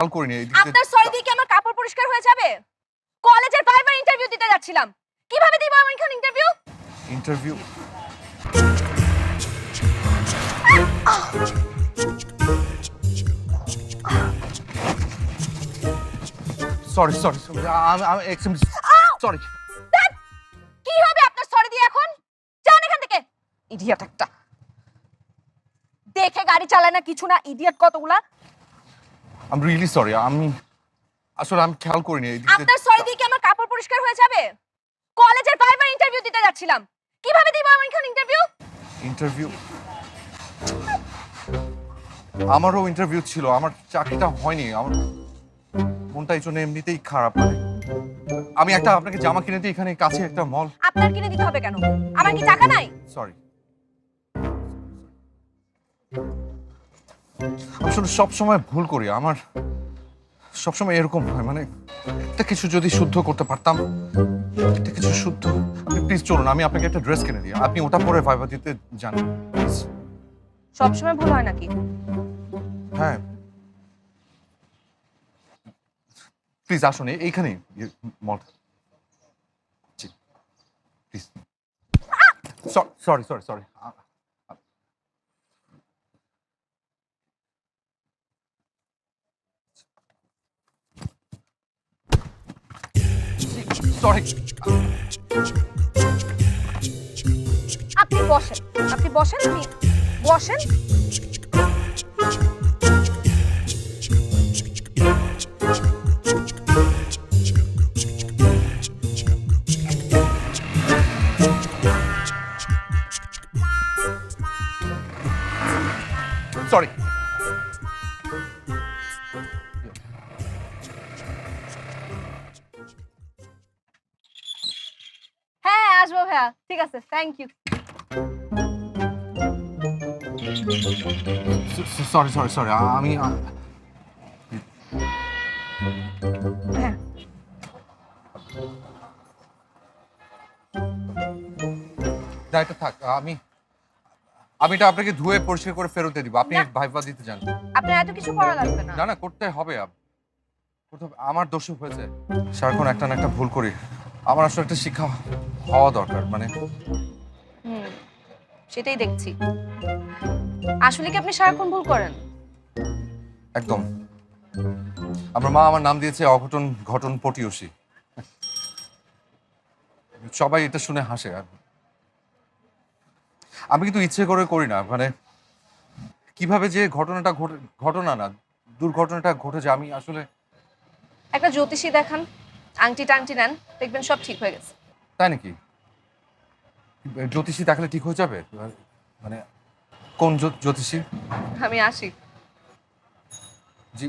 খেয়াল করিনি। আপনার সরি দিয়ে কি আমার কাপড় পরিষ্কার হয়ে যাবে? কলেজের ভাইবার ইন্টারভিউ দিতে যাচ্ছিলাম। কিভাবে দিব আমি এখন interview? Interview sorry sorry sorry আমি এক্সট্রিমলি সরি। কি হবে আপনার সরি দিয়ে এখন? যান এখান থেকে। ইডিয়েট একটা। দেখে গাড়ি চালায় না কিছু না, ইডিয়েট কতগুলা। I am really sorry. আমি খেয়াল করিনি। আপনার সরি দিয়ে কি আমার কাপড় পরিষ্কার হয়ে যাবে? কলেজের ভাইবার ইন্টারভিউ দিতে যাচ্ছিলাম। কিভাবে দিব আমি এখন ইন্টারভিউ? ইন্টারভিউ আমারও ইন্টারভিউ ছিল, আমার চাকরিটা হয়নি। আমার মনটা এই জন্য এমনিতেই খারাপ। আমি একটা আপনাকে জামা কিনে দিই, এখানে কাছে একটা মল। আপনার কিনে দিতে হবে কেন? আমার কি টাকা নাই? সরি। আমি শুধু সবসময় ভুল করি। আমার সবসময় এরকম হয়, মানে একটা কিছু যদি শুদ্ধ করতে পারতাম, একটা কিছু শুদ্ধ। আপনি প্লিজ চলুন, আমি আপনাকে একটা ড্রেস কিনে দিই, আপনি ওটা পরে ভাইবা দিতে যান। সবসময় ভুল হয় নাকি? হ্যাঁ প্লিজ আসুন, এইখানেই মল। জি please. Sorry sorry sorry. Sorry. আপনি বসেন, আপনি বসেন, আপনি বসেন। সরি। হ্যাঁ আসবো ভাইয়া, ঠিক আছে, thank you. Sorry sorry sorry. আমি হ্যাঁ না, এটা থাক। আমি এটা আপনাকে ধুয়ে পরিষ্কার করে ফেরত দিয়ে দিব, আপনি না। ভাইবা দিতে যান। আপনার এত কিছু করা লাগবে না। না না, করতে হবে। আমার দোষ হয়েছে, সারাক্ষণ একটা না একটা ভুল করি। আমার আসলে একটা শিক্ষা হওয়া দরকার, মানে হুম, সেটাই দেখছি। আসলে কি আপনি সারাক্ষণ ভুল করেন? একদম। আমার মা আমার নাম দিয়েছে অঘটন ঘটন পটিয়সী। সবাই এটা শুনে হাসে। আর আমি কিন্তু ইচ্ছে করে করি না, মানে কিভাবে যে ঘটনা না দুর্ঘটনাটা ঘটে যায়, আমি আসলে। একটা জ্যোতিষী দেখান, আংটি টাংটি নেন, দেখবেন সব ঠিক হয়ে গেছে। তাই নাকি? জ্যোতিষী দেখালে ঠিক হয়ে যাবে? মানে কোন জ্যোতিষী? আমি আসি। জি